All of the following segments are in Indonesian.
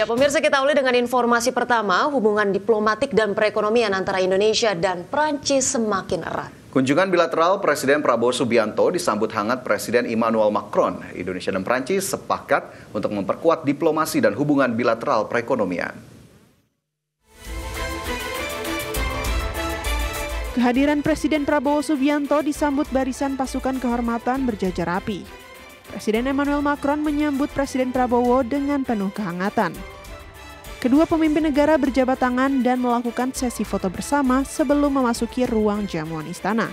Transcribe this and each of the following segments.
Ya, pemirsa, kita awali dengan informasi pertama, hubungan diplomatik dan perekonomian antara Indonesia dan Prancis semakin erat. Kunjungan bilateral Presiden Prabowo Subianto disambut hangat Presiden Emmanuel Macron. Indonesia dan Prancis sepakat untuk memperkuat diplomasi dan hubungan bilateral perekonomian. Kehadiran Presiden Prabowo Subianto disambut barisan pasukan kehormatan berjajar rapi. Presiden Emmanuel Macron menyambut Presiden Prabowo dengan penuh kehangatan. Kedua pemimpin negara berjabat tangan dan melakukan sesi foto bersama sebelum memasuki ruang jamuan istana.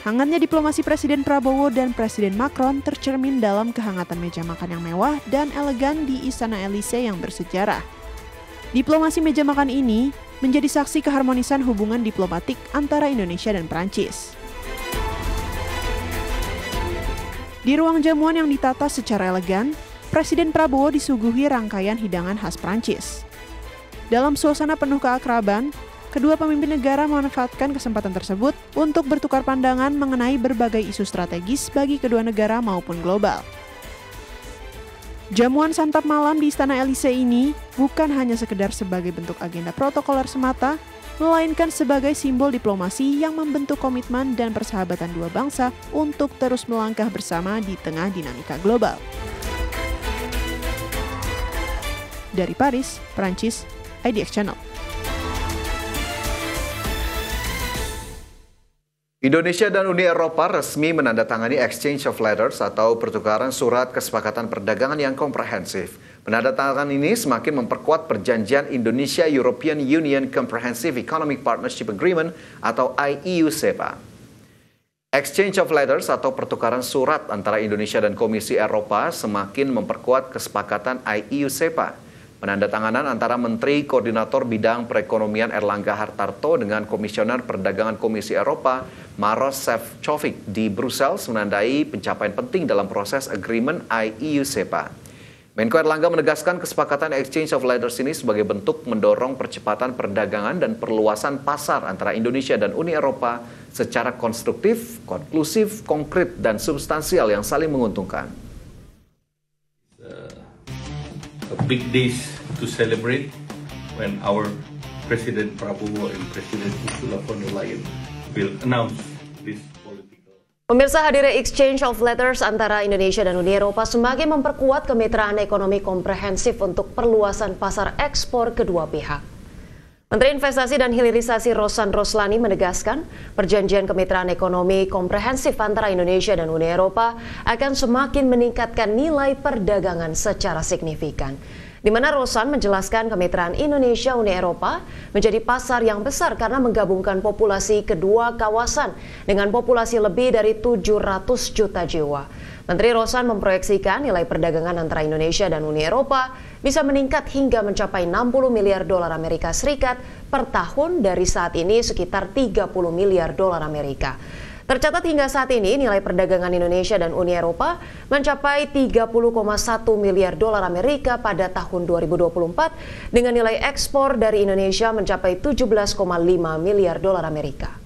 Hangatnya diplomasi Presiden Prabowo dan Presiden Macron tercermin dalam kehangatan meja makan yang mewah dan elegan di Istana Elysee yang bersejarah. Diplomasi meja makan ini menjadi saksi keharmonisan hubungan diplomatik antara Indonesia dan Prancis. Di ruang jamuan yang ditata secara elegan, Presiden Prabowo disuguhi rangkaian hidangan khas Prancis. Dalam suasana penuh keakraban, kedua pemimpin negara memanfaatkan kesempatan tersebut untuk bertukar pandangan mengenai berbagai isu strategis bagi kedua negara maupun global. Jamuan santap malam di Istana Elysee ini bukan hanya sekedar sebagai bentuk agenda protokoler semata, melainkan sebagai simbol diplomasi yang membentuk komitmen dan persahabatan dua bangsa untuk terus melangkah bersama di tengah dinamika global. Dari Paris, Prancis, IDX Channel. Indonesia dan Uni Eropa resmi menandatangani Exchange of Letters atau pertukaran surat kesepakatan perdagangan yang komprehensif. Penandatanganan ini semakin memperkuat perjanjian Indonesia-European Union Comprehensive Economic Partnership Agreement atau IEU-SEPA. Exchange of Letters atau pertukaran surat antara Indonesia dan Komisi Eropa semakin memperkuat kesepakatan IEU-SEPA. Penandatanganan antara Menteri Koordinator Bidang Perekonomian Erlangga Hartarto dengan Komisioner Perdagangan Komisi Eropa Maroš Šefčovič di Brussels menandai pencapaian penting dalam proses agreement IEU-SEPA. Menko Erlangga menegaskan kesepakatan Exchange of Letters ini sebagai bentuk mendorong percepatan perdagangan dan perluasan pasar antara Indonesia dan Uni Eropa secara konstruktif, konklusif, konkret, dan substansial yang saling menguntungkan. A big days to celebrate when our President Prabowo and President Ursula von der Leyen will announce this political. Pemirsa, hadirnya Exchange of Letters antara Indonesia dan Uni Eropa semakin memperkuat kemitraan ekonomi komprehensif untuk perluasan pasar ekspor kedua pihak. Menteri Investasi dan Hilirisasi Rosan Roslani menegaskan perjanjian kemitraan ekonomi komprehensif antara Indonesia dan Uni Eropa akan semakin meningkatkan nilai perdagangan secara signifikan. Di mana Rosan menjelaskan kemitraan Indonesia-Uni Eropa menjadi pasar yang besar karena menggabungkan populasi kedua kawasan dengan populasi lebih dari 700 juta jiwa. Menteri Rosan memproyeksikan nilai perdagangan antara Indonesia dan Uni Eropa bisa meningkat hingga mencapai 60 miliar dolar Amerika Serikat per tahun dari saat ini sekitar 30 miliar dolar Amerika. Tercatat hingga saat ini nilai perdagangan Indonesia dan Uni Eropa mencapai 30,1 miliar dolar Amerika pada tahun 2024 dengan nilai ekspor dari Indonesia mencapai 17,5 miliar dolar Amerika.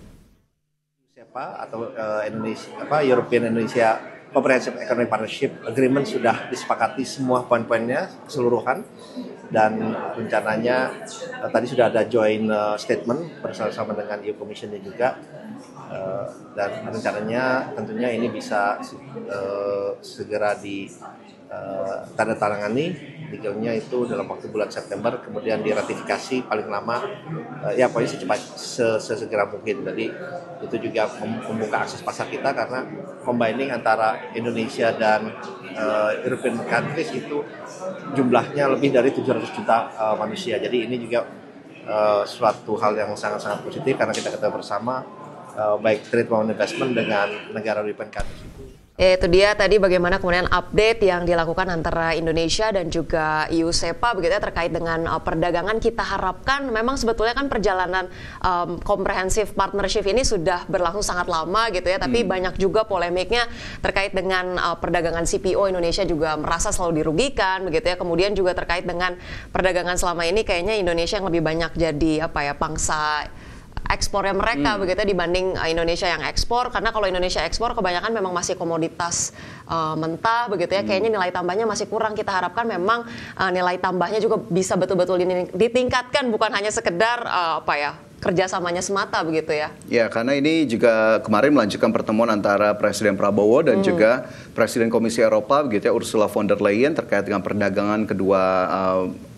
SEPA atau European Indonesia Comprehensive Economic Partnership Agreement sudah disepakati semua poin-poinnya keseluruhan dan rencananya tadi sudah ada joint statement bersama dengan EU Commission juga dan rencananya tentunya ini bisa segera ditandatangani legalnya itu dalam waktu bulan September, kemudian diratifikasi paling lama ya pokoknya secepat sesegera mungkin. Jadi itu juga membuka akses pasar kita karena combining antara Indonesia dan European countries itu jumlahnya lebih dari 700 juta manusia. Jadi ini juga suatu hal yang sangat-sangat positif karena kita ketahui bersama baik trade maupun investment dengan negara European countries itu. Itu dia tadi bagaimana kemudian update yang dilakukan antara Indonesia dan juga EU-SEPA begitu ya, terkait dengan perdagangan. Kita harapkan memang sebetulnya kan perjalanan comprehensive partnership ini sudah berlangsung sangat lama gitu ya, tapi banyak juga polemiknya terkait dengan perdagangan CPO. Indonesia juga merasa selalu dirugikan begitu ya. Kemudian juga terkait dengan perdagangan selama ini kayaknya Indonesia yang lebih banyak jadi pangsa ekspornya mereka begitu dibanding Indonesia yang ekspor, karena kalau Indonesia ekspor kebanyakan memang masih komoditas mentah begitu ya, kayaknya nilai tambahnya masih kurang. Kita harapkan memang nilai tambahnya juga bisa betul-betul ditingkatkan, bukan hanya sekedar kerjasamanya semata begitu ya. Ya, karena ini juga kemarin melanjutkan pertemuan antara Presiden Prabowo dan juga Presiden Komisi Eropa begitu ya, Ursula von der Leyen, terkait dengan perdagangan kedua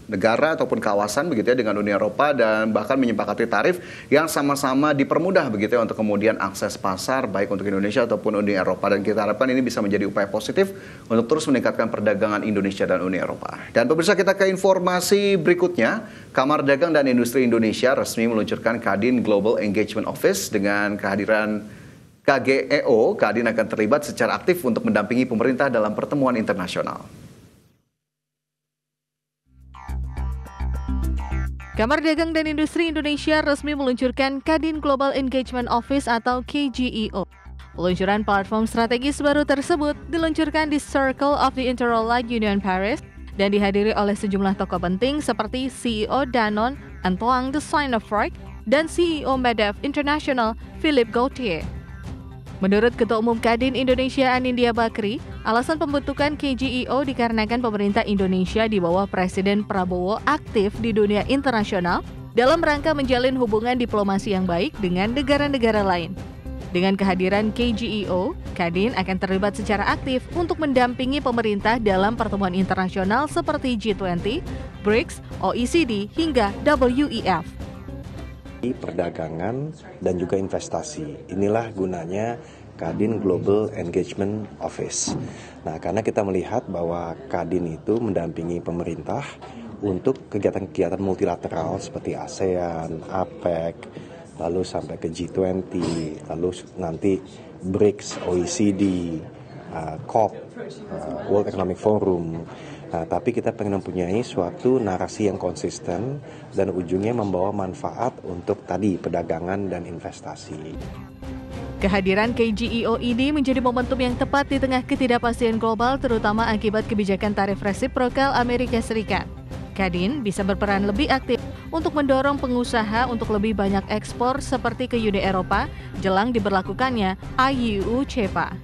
negara ataupun kawasan begitu ya dengan Uni Eropa, dan bahkan menyepakati tarif yang sama-sama dipermudah begitu ya untuk kemudian akses pasar baik untuk Indonesia ataupun Uni Eropa, dan kita harapkan ini bisa menjadi upaya positif untuk terus meningkatkan perdagangan Indonesia dan Uni Eropa. Dan pemirsa, kita ke informasi berikutnya. Kamar Dagang dan Industri Indonesia resmi meluncurkan Kadin Global Engagement Office. Dengan kehadiran KGEO, Kadin akan terlibat secara aktif untuk mendampingi pemerintah dalam pertemuan internasional. Kamar Dagang dan Industri Indonesia resmi meluncurkan Kadin Global Engagement Office atau KGEO. Peluncuran platform strategis baru tersebut diluncurkan di Circle of the Interallied Union Paris dan dihadiri oleh sejumlah tokoh penting seperti CEO Danone, Antoine de Saint-Affrique, dan CEO Medef International, Philippe Gauthier. Menurut Ketua Umum Kadin Indonesia Anindya Bakri, alasan pembentukan KGEO dikarenakan pemerintah Indonesia di bawah Presiden Prabowo aktif di dunia internasional dalam rangka menjalin hubungan diplomasi yang baik dengan negara-negara lain. Dengan kehadiran KGEO, Kadin akan terlibat secara aktif untuk mendampingi pemerintah dalam pertemuan internasional seperti G20, BRICS, OECD, hingga WEF. Perdagangan dan juga investasi. Inilah gunanya Kadin Global Engagement Office. Nah, karena kita melihat bahwa Kadin itu mendampingi pemerintah untuk kegiatan-kegiatan multilateral seperti ASEAN, APEC, lalu sampai ke G20, lalu nanti BRICS, OECD, COP, World Economic Forum. Nah, tapi kita pengen mempunyai suatu narasi yang konsisten dan ujungnya membawa manfaat untuk tadi perdagangan dan investasi. Kehadiran KGEO ini menjadi momentum yang tepat di tengah ketidakpastian global, terutama akibat kebijakan tarif resiprokal Amerika Serikat. Kadin bisa berperan lebih aktif untuk mendorong pengusaha untuk lebih banyak ekspor seperti ke Uni Eropa jelang diberlakukannya IUU CEPA.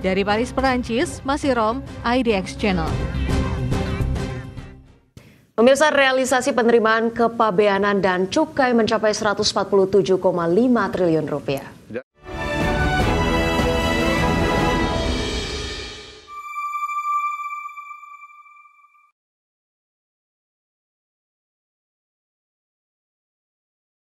Dari Paris, Perancis, Masirom, IDX Channel. Pemirsa, realisasi penerimaan kepabeanan dan cukai mencapai 147,5 triliun rupiah.